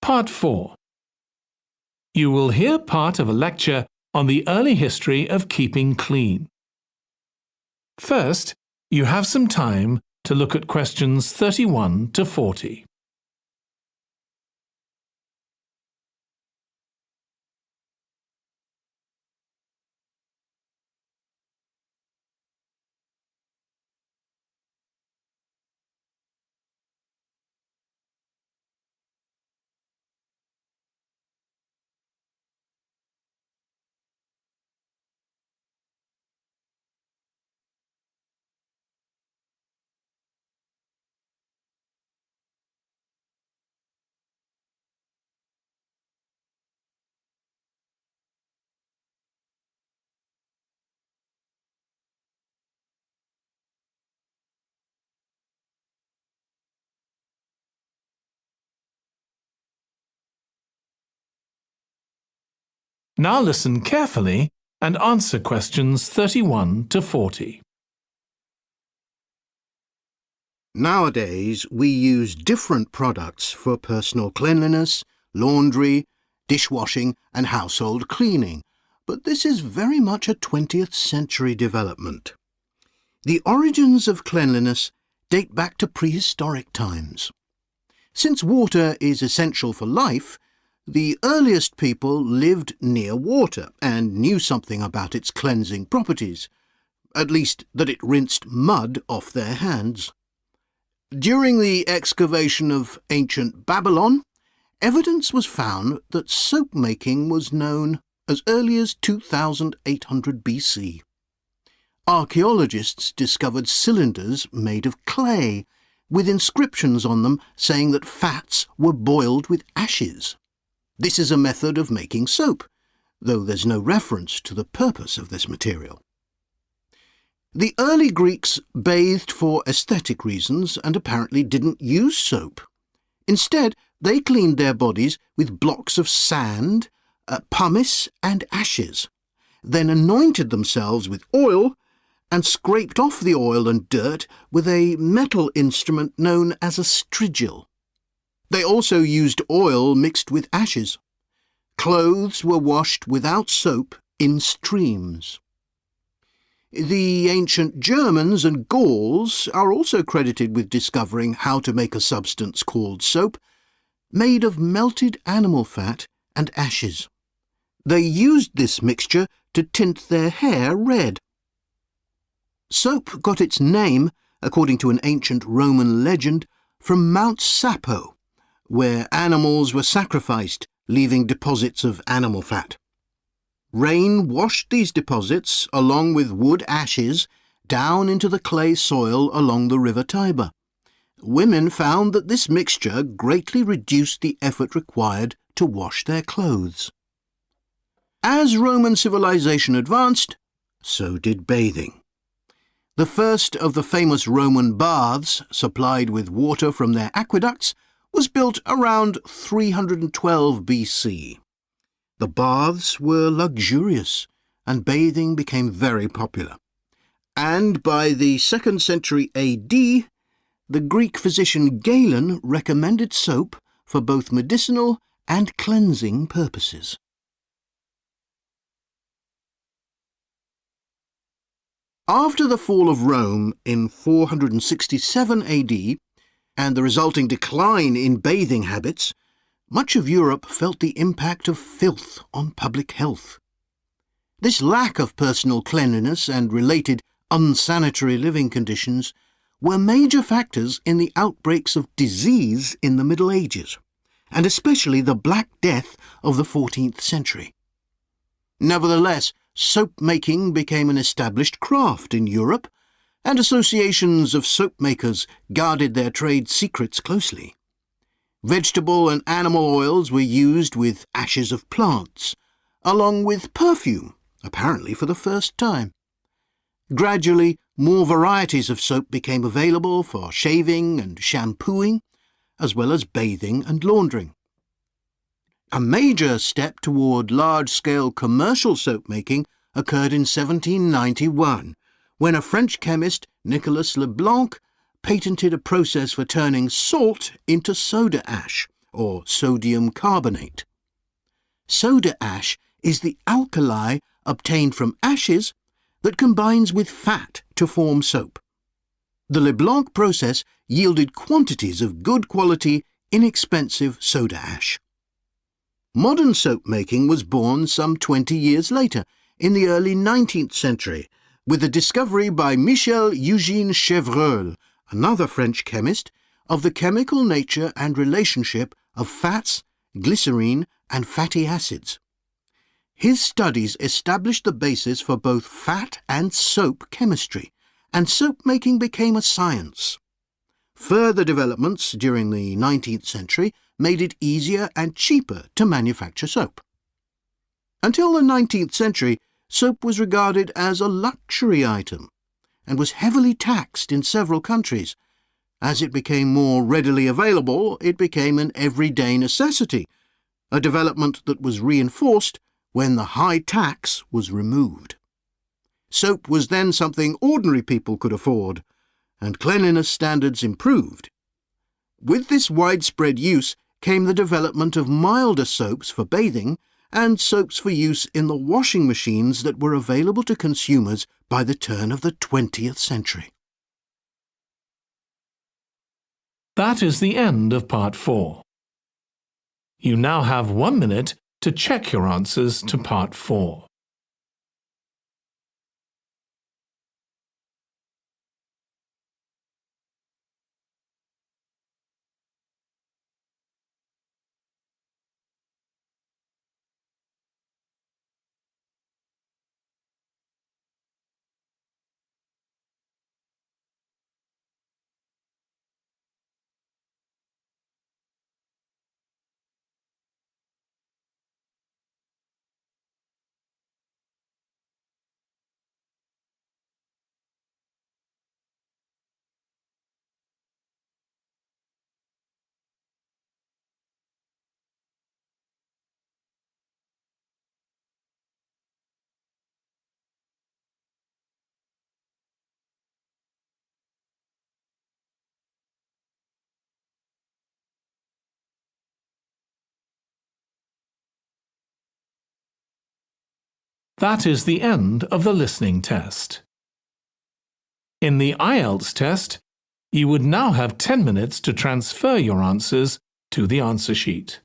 Part 4. You will hear part of a lecture on the early history of keeping clean. First, you have some time to look at questions 31 to 40. Now listen carefully and answer questions 31 to 40. Nowadays, we use different products for personal cleanliness, laundry, dishwashing and household cleaning, but this is very much a 20th century development. The origins of cleanliness date back to prehistoric times. Since water is essential for life, the earliest people lived near water and knew something about its cleansing properties, at least that it rinsed mud off their hands. During the excavation of ancient Babylon, evidence was found that soap making was known as early as 2800 BC. Archaeologists discovered cylinders made of clay, with inscriptions on them saying that fats were boiled with ashes. This is a method of making soap, though there's no reference to the purpose of this material. The early Greeks bathed for aesthetic reasons and apparently didn't use soap. Instead, they cleaned their bodies with blocks of sand, pumice and ashes, then anointed themselves with oil and scraped off the oil and dirt with a metal instrument known as a strigil. They also used oil mixed with ashes. Clothes were washed without soap in streams. The ancient Germans and Gauls are also credited with discovering how to make a substance called soap, made of melted animal fat and ashes. They used this mixture to tint their hair red. Soap got its name, according to an ancient Roman legend, from Mount Sapo, where animals were sacrificed, leaving deposits of animal fat. Rain washed these deposits, along with wood ashes, down into the clay soil along the river Tiber. Women found that this mixture greatly reduced the effort required to wash their clothes. As Roman civilization advanced, so did bathing. The first of the famous Roman baths, supplied with water from their aqueducts, was built around 312 BC. The baths were luxurious, and bathing became very popular. And by the 2nd century AD, the Greek physician Galen recommended soap for both medicinal and cleansing purposes. After the fall of Rome in 467 AD, and the resulting decline in bathing habits, much of Europe felt the impact of filth on public health. This lack of personal cleanliness and related unsanitary living conditions were major factors in the outbreaks of disease in the Middle Ages, and especially the Black Death of the 14th century. Nevertheless, soap-making became an established craft in Europe, and associations of soap makers guarded their trade secrets closely. Vegetable and animal oils were used with ashes of plants, along with perfume, apparently for the first time. Gradually, more varieties of soap became available for shaving and shampooing, as well as bathing and laundering. A major step toward large-scale commercial soap making occurred in 1791, when a French chemist, Nicolas Leblanc, patented a process for turning salt into soda ash, or sodium carbonate. Soda ash is the alkali obtained from ashes that combines with fat to form soap. The Leblanc process yielded quantities of good quality, inexpensive soda ash. Modern soap making was born some 20 years later, in the early 19th century, with the discovery by Michel Eugène Chevreul, another French chemist, of the chemical nature and relationship of fats, glycerine, and fatty acids. His studies established the basis for both fat and soap chemistry, and soap making became a science. Further developments during the 19th century made it easier and cheaper to manufacture soap. Until the 19th century, soap was regarded as a luxury item and was heavily taxed in several countries. As it became more readily available, it became an everyday necessity, a development that was reinforced when the high tax was removed. Soap was then something ordinary people could afford, and cleanliness standards improved. With this widespread use came the development of milder soaps for bathing and soaps for use in the washing machines that were available to consumers by the turn of the 20th century. That is the end of Part 4. You now have 1 minute to check your answers to Part 4. That is the end of the listening test. In the IELTS test, you would now have 10 minutes to transfer your answers to the answer sheet.